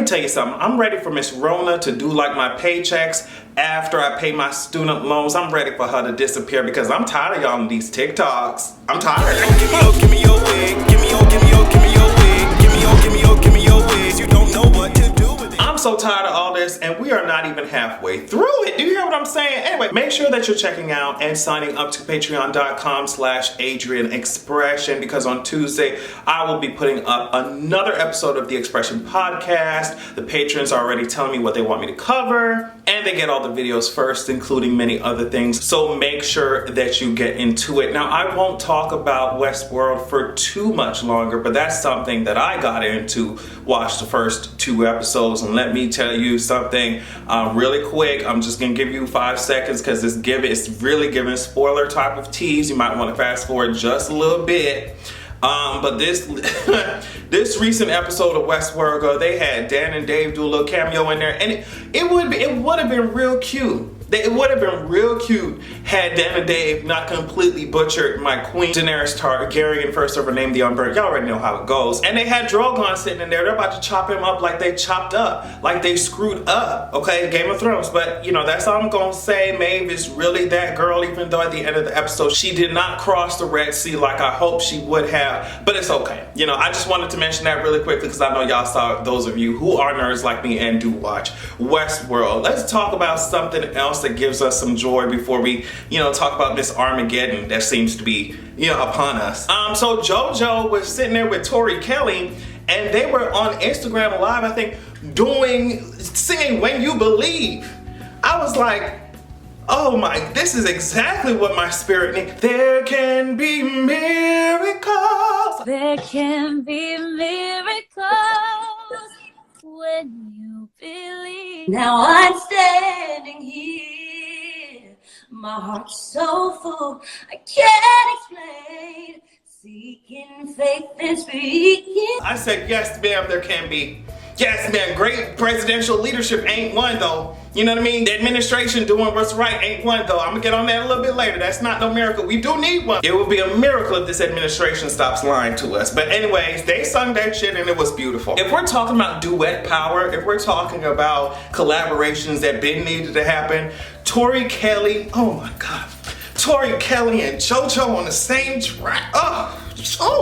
tell you something. I'm ready for Miss Rona to do like my paychecks after I pay my student loans. I'm ready for her to disappear because I'm tired of y'all in these TikToks. I'm tired. Give me your wig. Give me your wig. Give me your wigs. You don't know what to do with it. I'm so tired of all this, and we are not even halfway through it. Do you hear what I'm saying? Anyway, make sure that you're checking out and signing up to patreon.com/AdrianExpression, because on Tuesday, I will be putting up another episode of the Expression Podcast. The patrons are already telling me what they want me to cover, and they get all the videos first, including many other things. So make sure that you get into it. Now, I won't talk about Westworld for too much longer, but that's something that I got into. Watch the first 2 episodes, and let me tell you something really quick. I'm just gonna give you 5 seconds because it's really giving spoiler type of tease. You might want to fast forward just a little bit. But this this recent episode of Westworld, they had Dan and Dave do a little cameo in there, and it would have been real cute. It would have been real cute had Dan and Dave not completely butchered my queen, Daenerys Targaryen, first ever named the Unburnt. Y'all already know how it goes. And they had Drogon sitting in there. They're about to chop him up like they chopped up, like they screwed up, okay? Game of Thrones. But, you know, that's all I'm gonna say. Maeve is really that girl, even though at the end of the episode, she did not cross the Red Sea like I hoped she would have. But it's okay. You know, I just wanted to mention that really quickly because I know y'all saw, those of you who are nerds like me and do watch Westworld. Let's talk about something else that gives us some joy before we, you know, talk about this Armageddon that seems to be, you know, upon us. So JoJo was sitting there with Tori Kelly, and they were on Instagram Live, I think, singing When You Believe. I was like, oh my, this is exactly what my spirit needs. There can be miracles. There can be miracles when you believe. Now I'm standing here, my heart's so full, I can't explain. Seeking faith and speaking. I said, yes, ma'am, there can be. Yes, man, great presidential leadership ain't one though. You know what I mean? The administration doing what's right ain't one though. I'm gonna get on that a little bit later. That's not no miracle. We do need one. It would be a miracle if this administration stops lying to us. But anyways, they sung that shit and it was beautiful. If we're talking about duet power, if we're talking about collaborations that been needed to happen, Tori Kelly, oh my God. Tori Kelly and JoJo on the same track. Oh,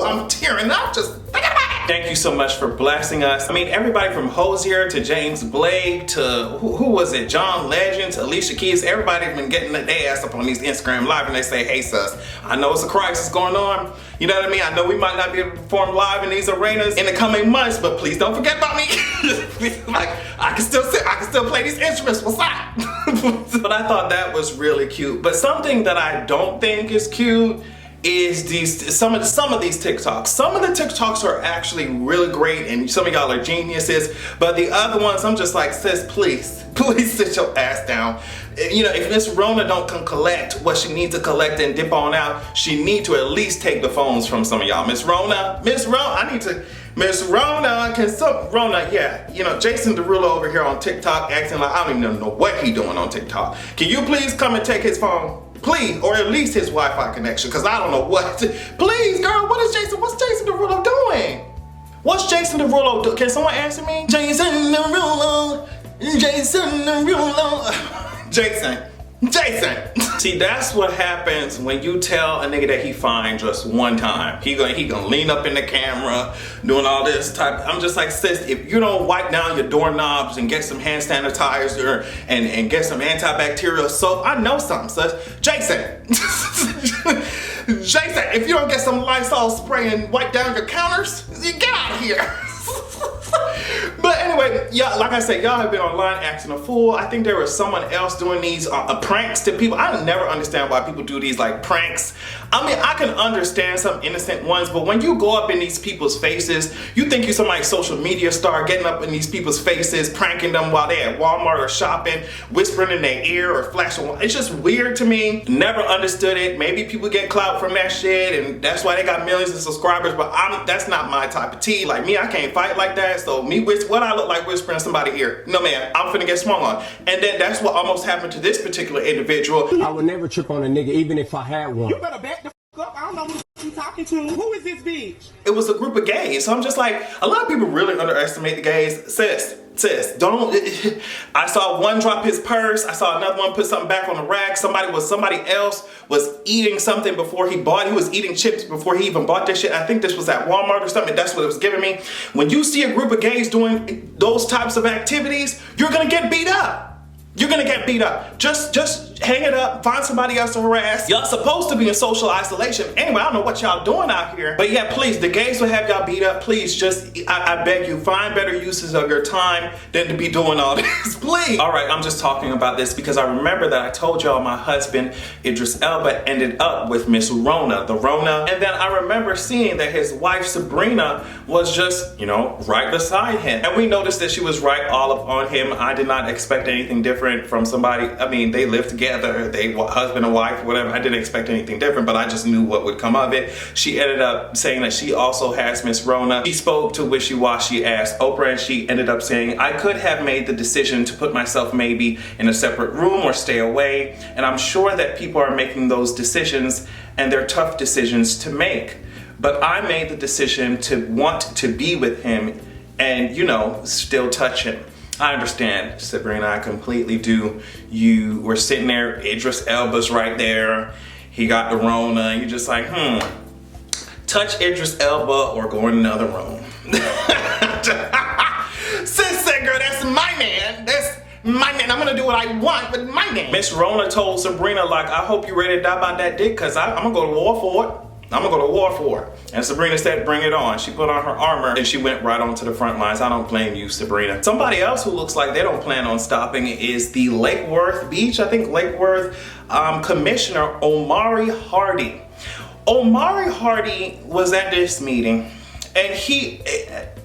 I'm tearing up just thinking about it. Thank you so much for blessing us. I mean, everybody from Hosier to James Blake to who was it? John Legend to Alicia Keys. Everybody's been getting their ass up on these Instagram Live and they say, hey sus, I know it's a crisis going on. You know what I mean? I know we might not be able to perform live in these arenas in the coming months, but please don't forget about me. Like, I can still play these instruments. What's up? But I thought that was really cute. But something that I don't think is cute is some of these TikToks. Some of the TikToks are actually really great and some of y'all are geniuses, but the other ones I'm just like, sis, please sit your ass down. You know, if Miss Rona don't come collect what she needs to collect and dip on out, she need to at least take the phones from some of y'all. Miss Rona, Miss Rona, yeah, you know, Jason Derulo over here on TikTok acting like I don't even know what he doing on TikTok. Can you please come and take his phone? Please, or at least his Wi-Fi connection, because I don't know what. Please, girl, what's Jason Derulo doing? What's Jason Derulo doing? Can someone answer me? Jason Derulo. Jason. See, that's what happens when you tell a nigga that he fine just one time. He gonna lean up in the camera, doing all this type. I'm just like, sis, if you don't wipe down your doorknobs and get some hand sanitizer and get some antibacterial soap, I know something, sis. Jason, if you don't get some Lysol spray and wipe down your counters, you get out of here. But anyway, yeah, like I said, y'all have been online acting a fool. I think there was someone else doing these pranks to people. I never understand why people do these like pranks. I mean, I can understand some innocent ones, but when you go up in these people's faces, you think you're some like social media star getting up in these people's faces, pranking them while they're at Walmart or shopping, whispering in their ear or flashing. It's just weird to me. Never understood it. Maybe people get clout from that shit and that's why they got millions of subscribers, but that's not my type of tea. Like me, I can't fight like that. So me, what I look like whispering in somebody's ear? No man, I'm finna get small on. And then that's what almost happened to this particular individual. I would never trip on a nigga even if I had one. You better bet I don't know who you talking to. Who is this bitch? It was a group of gays. So I'm just like, a lot of people really underestimate the gays. Sis, don't. I saw one drop his purse. I saw another one put something back on the rack. Somebody else was eating something before he bought. He was eating chips before he even bought this shit. I think this was at Walmart or something. That's what it was giving me. When you see a group of gays doing those types of activities, you're gonna get beat up. You're gonna get beat up. Just hang it up, find somebody else to harass. Y'all supposed to be in social isolation. Anyway, I don't know what y'all doing out here. But yeah, please, the gays will have y'all beat up. Please, I beg you, find better uses of your time than to be doing all this, please. All right, I'm just talking about this because I remember that I told y'all my husband, Idris Elba, ended up with Miss Rona, the Rona. And then I remember seeing that his wife, Sabrina, was just, right beside him. And we noticed that she was right all up on him. I did not expect anything different from somebody. I mean, they live together, they husband and wife, whatever. I didn't expect anything different, but I just knew what would come of it. She ended up saying that she also has Miss Rona. She spoke to Wishy-Washy asked Oprah, and she ended up saying, I could have made the decision to put myself maybe in a separate room or stay away. And I'm sure that people are making those decisions, and they're tough decisions to make. But I made the decision to want to be with him and, still touch him. I understand, Sabrina, I completely do. You were sitting there, Idris Elba's right there. He got the Rona, and you're just like, touch Idris Elba or go in another room. Sis said, girl, that's my man. That's my man. I'm gonna do what I want with my man. Miss Rona told Sabrina, like, I hope you're ready to die by that dick, cause I'm gonna go to war for it. I'm gonna go to war for it. And Sabrina said, bring it on. She put on her armor and she went right onto the front lines. I don't blame you, Sabrina. Somebody else who looks like they don't plan on stopping is the Lake Worth Beach, I think Lake Worth, Commissioner Omari Hardy. Omari Hardy was at this meeting and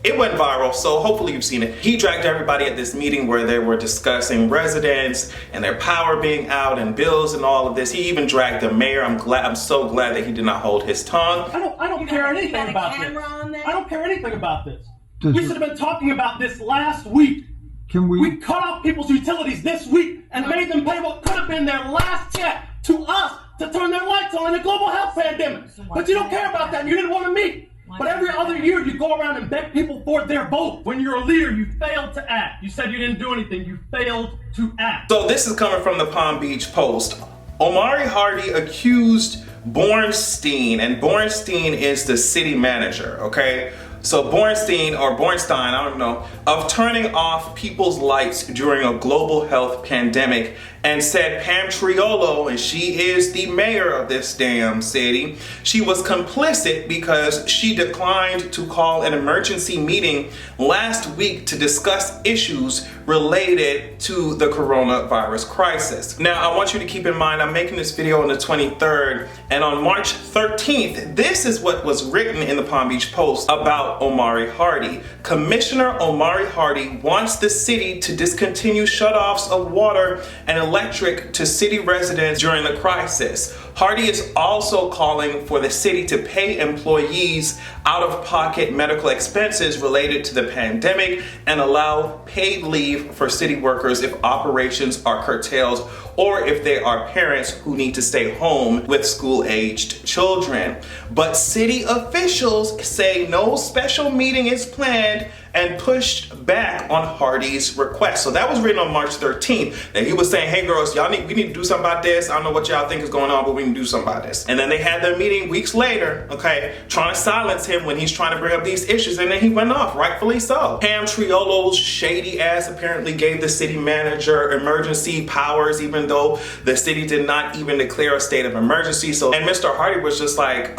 it went viral, so hopefully you've seen it. He dragged everybody at this meeting where they were discussing residents and their power being out and bills and all of this. He even dragged the mayor. I'm so glad that he did not hold his tongue. I don't care anything about this. I don't care anything about this. We should have been talking about this last week. We cut off people's utilities this week and made them pay what could have been their last check to us to turn their lights on in a global health pandemic. But you don't care about that. You didn't want to meet. But every other year you go around and beg people for their vote. When you're a leader, you failed to act. You said you didn't do anything. You failed to act. So this is coming from the Palm Beach Post. Omari Hardy accused Bornstein, and Bornstein is the city manager, okay? So Bornstein, I don't know, of turning off people's lights during a global health pandemic, and said Pam Triolo, and she is the mayor of this damn city, she was complicit because she declined to call an emergency meeting last week to discuss issues related to the coronavirus crisis. Now, I want you to keep in mind, I'm making this video on the 23rd, and on March 13th, this is what was written in the Palm Beach Post about Omari Hardy. Commissioner Omari Hardy wants the city to discontinue shutoffs of water and electric to city residents during the crisis. Hardy is also calling for the city to pay employees out-of-pocket medical expenses related to the pandemic and allow paid leave for city workers if operations are curtailed or if they are parents who need to stay home with school-aged children. But city officials say no special meeting is planned and pushed back on Hardy's request. So that was written on March 13th, that he was saying, hey girls, we need to do something about this. I don't know what y'all think is going on, but we can do something about this. And then they had their meeting weeks later, okay, trying to silence him when he's trying to bring up these issues, and then he went off, rightfully so. Pam Triolo's shady ass apparently gave the city manager emergency powers, even though the city did not even declare a state of emergency. So, and Mr. Hardy was just like,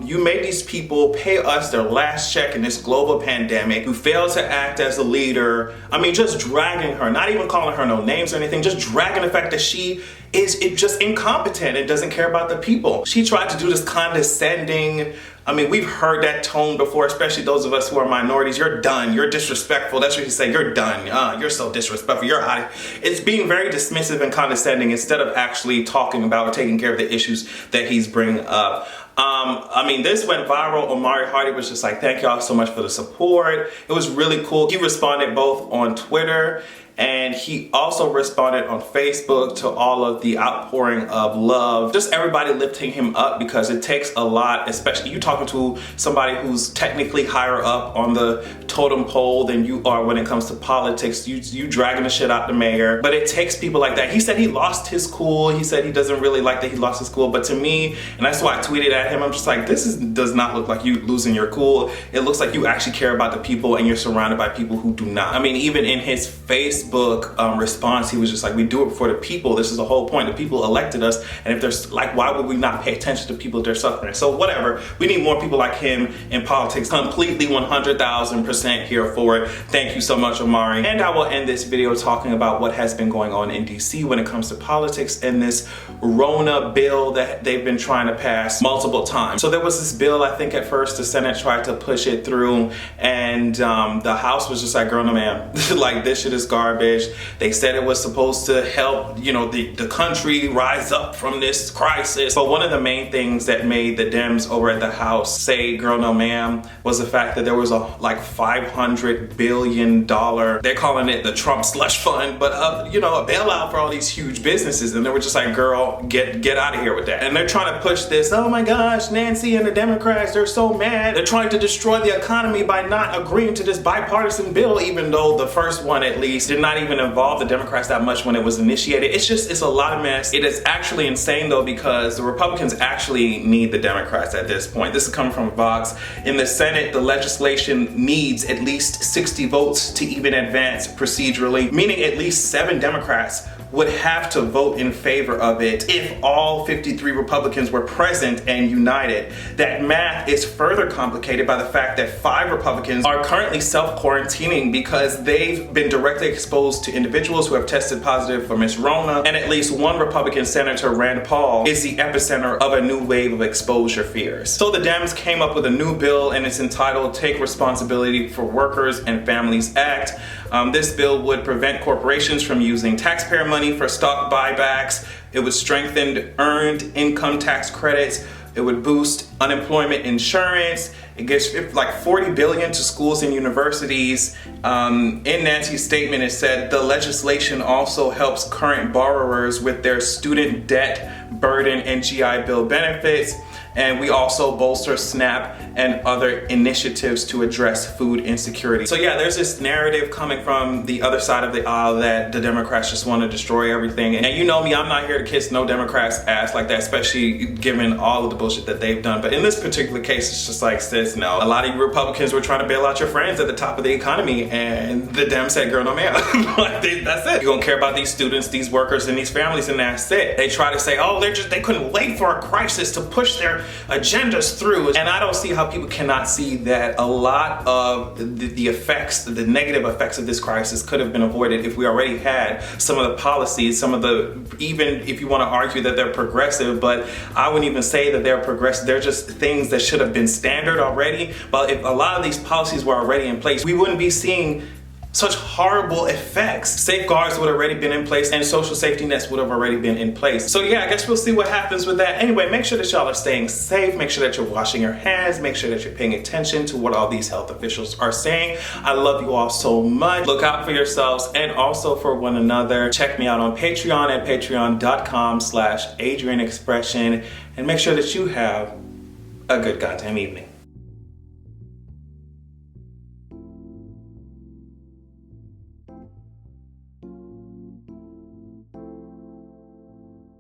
you made these people pay us their last check in this global pandemic. You failed to act as a leader. I mean, just dragging her, not even calling her no names or anything, just dragging the fact that she is just incompetent and doesn't care about the people. She tried to do this condescending, I mean, we've heard that tone before, especially those of us who are minorities. You're done. You're disrespectful. That's what you say. You're done. You're so disrespectful. You're out. It's being very dismissive and condescending instead of actually talking about or taking care of the issues that he's bringing up. I mean, this went viral. Omari Hardy was just like, thank y'all so much for the support. It was really cool. He responded both on Twitter And he also responded on Facebook to all of the outpouring of love, just everybody lifting him up, because it takes a lot, especially you talking to somebody who's technically higher up on the totem pole than you are when it comes to politics. You dragging the shit out the mayor, but it takes people like that. He said he lost his cool. He said he doesn't really like that he lost his cool, but to me, and that's why I tweeted at him, I'm just like, does not look like you losing your cool. It looks like you actually care about the people and you're surrounded by people who do not. I mean, even in his Facebook response, he was just like, we do it for the people. This is the whole point. The people elected us, and if there's like, why would we not pay attention to people that are suffering? So whatever, we need more people like him in politics. Completely 100,000% here for it. Thank you so much, Omari. And I will end this video talking about what has been going on in DC when it comes to politics and this Rona bill that they've been trying to pass multiple times. So there was this bill, I think at first the Senate tried to push it through, and the House was just like, girl, no ma'am, like this shit is garbage. They said it was supposed to help, you know, the country rise up from this crisis. But one of the main things that made the Dems over at the House say, girl, no ma'am, was the fact that there was a like $500 billion, they're calling it the Trump slush fund, but you know, a bailout for all these huge businesses. And they were just like, girl, get out of here with that. And they're trying to push this, oh my gosh, Nancy and the Democrats, they're so mad. They're trying to destroy the economy by not agreeing to this bipartisan bill, even though the first one at least did not even involve the Democrats that much when it was initiated. It's a lot of mess. It is actually insane though, because the Republicans actually need the Democrats at this point. This is coming from Vox. In the Senate, the legislation needs at least 60 votes to even advance procedurally, meaning at least 7 Democrats would have to vote in favor of it if all 53 Republicans were present and united. That math is further complicated by the fact that 5 Republicans are currently self-quarantining because they've been directly exposed to individuals who have tested positive for Miss Rona, and at least 1 Republican Senator, Rand Paul, is the epicenter of a new wave of exposure fears. So the Dems came up with a new bill, and it's entitled Take Responsibility for Workers and Families Act. This bill would prevent corporations from using taxpayer money for stock buybacks. It would strengthen earned income tax credits. It would boost unemployment insurance. It gives like $40 billion to schools and universities. In Nancy's statement, it said the legislation also helps current borrowers with their student debt burden and GI Bill benefits. And we also bolster SNAP and other initiatives to address food insecurity. So yeah, there's this narrative coming from the other side of the aisle that the Democrats just want to destroy everything. And you know me, I'm not here to kiss no Democrats' ass like that, especially given all of the bullshit that they've done. But in this particular case, it's just like, sis, no. A lot of you Republicans were trying to bail out your friends at the top of the economy, and the Dems said, girl, no ma'am. Like, that's it. You don't care about these students, these workers, and these families, and that's it. They try to say, oh, they couldn't wait for a crisis to push their agendas through. And I don't see how people cannot see that a lot of the effects, the negative effects of this crisis could have been avoided if we already had some of the policies, some of the, even if you want to argue that they're progressive, but I wouldn't even say that they're progressive. They're just things that should have been standard already. But if a lot of these policies were already in place, we wouldn't be seeing such horrible effects. Safeguards would have already been in place, and social safety nets would have already been in place. So yeah, I guess we'll see what happens with that. Anyway, make sure that y'all are staying safe. Make sure that you're washing your hands. Make sure that you're paying attention to what all these health officials are saying. I love you all so much. Look out for yourselves and also for one another. Check me out on Patreon at patreon.com/AdrianExpression, and make sure that you have a good goddamn evening.